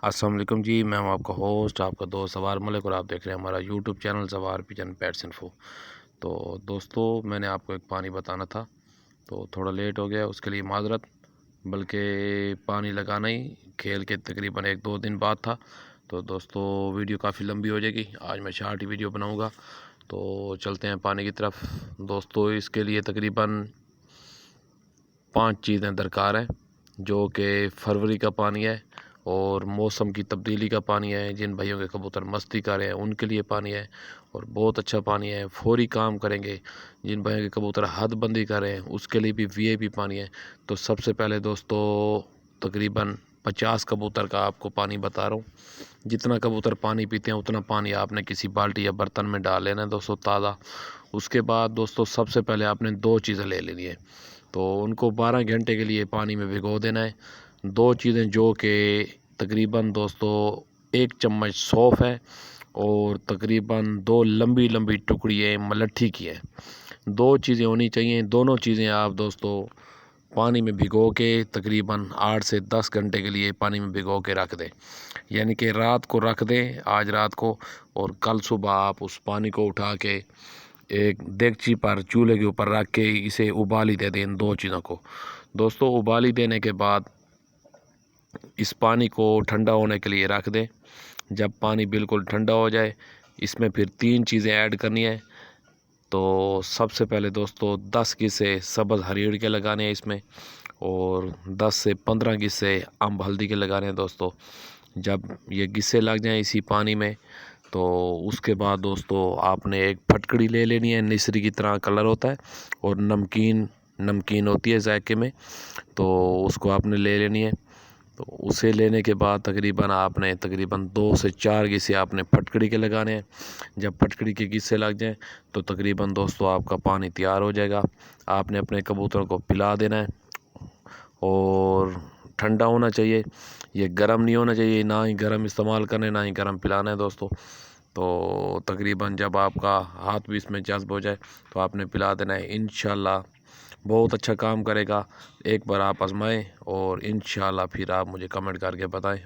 السلام علیکم جی، میں ہوں آپ کا ہوسٹ، آپ کا دوست سوار ملک، اور آپ دیکھ رہے ہیں ہمارا یوٹیوب چینل سوار پیجن پیٹس انفو۔ تو دوستو، میں نے آپ کو ایک پانی بتانا تھا، تو تھوڑا لیٹ ہو گیا، اس کے لیے معذرت۔ بلکہ پانی لگانا ہی کھیل کے تقریباً 1-2 دن بعد تھا، تو دوستو ویڈیو کافی لمبی ہو جائے گی، آج میں شارٹ ہی ویڈیو بناؤں گا۔ تو چلتے ہیں پانی کی طرف۔ دوستو اس کے لیے تقریباً 5 چیزیں درکار ہیں، جو کہ فروری کا پانی ہے، اور موسم کی تبدیلی کا پانی ہے، جن بھائیوں کے کبوتر مستی کر رہے ہیں ان کے لیے پانی ہے، اور بہت اچھا پانی ہے، فوری کام کریں گے۔ جن بھائیوں کے کبوتر حد بندی کر رہے ہیں اس کے لیے بھی VIP پانی ہے۔ تو سب سے پہلے دوستو تقریباً 50 کبوتر کا آپ کو پانی بتا رہا ہوں۔ جتنا کبوتر پانی پیتے ہیں اتنا پانی آپ نے کسی بالٹی یا برتن میں ڈال لینا ہے دوستو، تازہ۔ اس کے بعد دوستو سب سے پہلے آپ نے 2 چیزیں لے لینی ہے، تو ان کو 12 گھنٹے کے لیے پانی میں بھگو دینا ہے۔ 2 چیزیں جو کہ تقریباً دوستو 1 چمچ سونف ہے، اور تقریباً 2 لمبی لمبی ٹکڑیاں ملٹھی کی ہیں۔ 2 چیزیں ہونی چاہیے، دونوں چیزیں آپ دوستو پانی میں بھگو کے تقریباً 8 سے 10 گھنٹے کے لیے پانی میں بھگو کے رکھ دیں، یعنی کہ رات کو رکھ دیں، آج رات کو، اور کل صبح آپ اس پانی کو اٹھا کے ایک دیگچی پر چولہے کے اوپر رکھ کے اسے ابالی دے دیں۔ ان 2 چیزوں کو دوستو ابالی دینے کے بعد اس پانی کو ٹھنڈا ہونے کے لیے رکھ دیں۔ جب پانی بالکل ٹھنڈا ہو جائے، اس میں پھر 3 چیزیں ایڈ کرنی ہے۔ تو سب سے پہلے دوستو 10 غصے سبز ہریڑ کے لگانے ہیں اس میں، اور 10 سے 15 غصے امب ہلدی کے لگانے ہیں دوستو۔ جب یہ غصے لگ جائیں اسی پانی میں، تو اس کے بعد دوستو آپ نے ایک پھٹکڑی لے لینی ہے، نسری کی طرح کلر ہوتا ہے، اور نمکین ہوتی ہے ذائقے میں، تو اس کو آپ نے لے لینی ہے۔ تو اسے لینے کے بعد تقریباً 2 سے 4 غصے آپ نے پھٹکڑی کے لگانے ہیں۔ جب پھٹکڑی کے غصے لگ جائیں تو تقریباً دوستو آپ کا پانی تیار ہو جائے گا۔ آپ نے اپنے کبوتروں کو پلا دینا ہے، اور ٹھنڈا ہونا چاہیے، یہ گرم نہیں ہونا چاہیے، نہ ہی گرم استعمال کرنے، نہ ہی گرم پلانا ہے دوستو۔ تو تقریباً جب آپ کا ہاتھ بھی اس میں جذب ہو جائے تو آپ نے پلا دینا ہے، انشاءاللہ بہت اچھا کام کرے گا۔ ایک بار آپ آزمائیں، اور انشاءاللہ پھر آپ مجھے کمنٹ کر کے بتائیں۔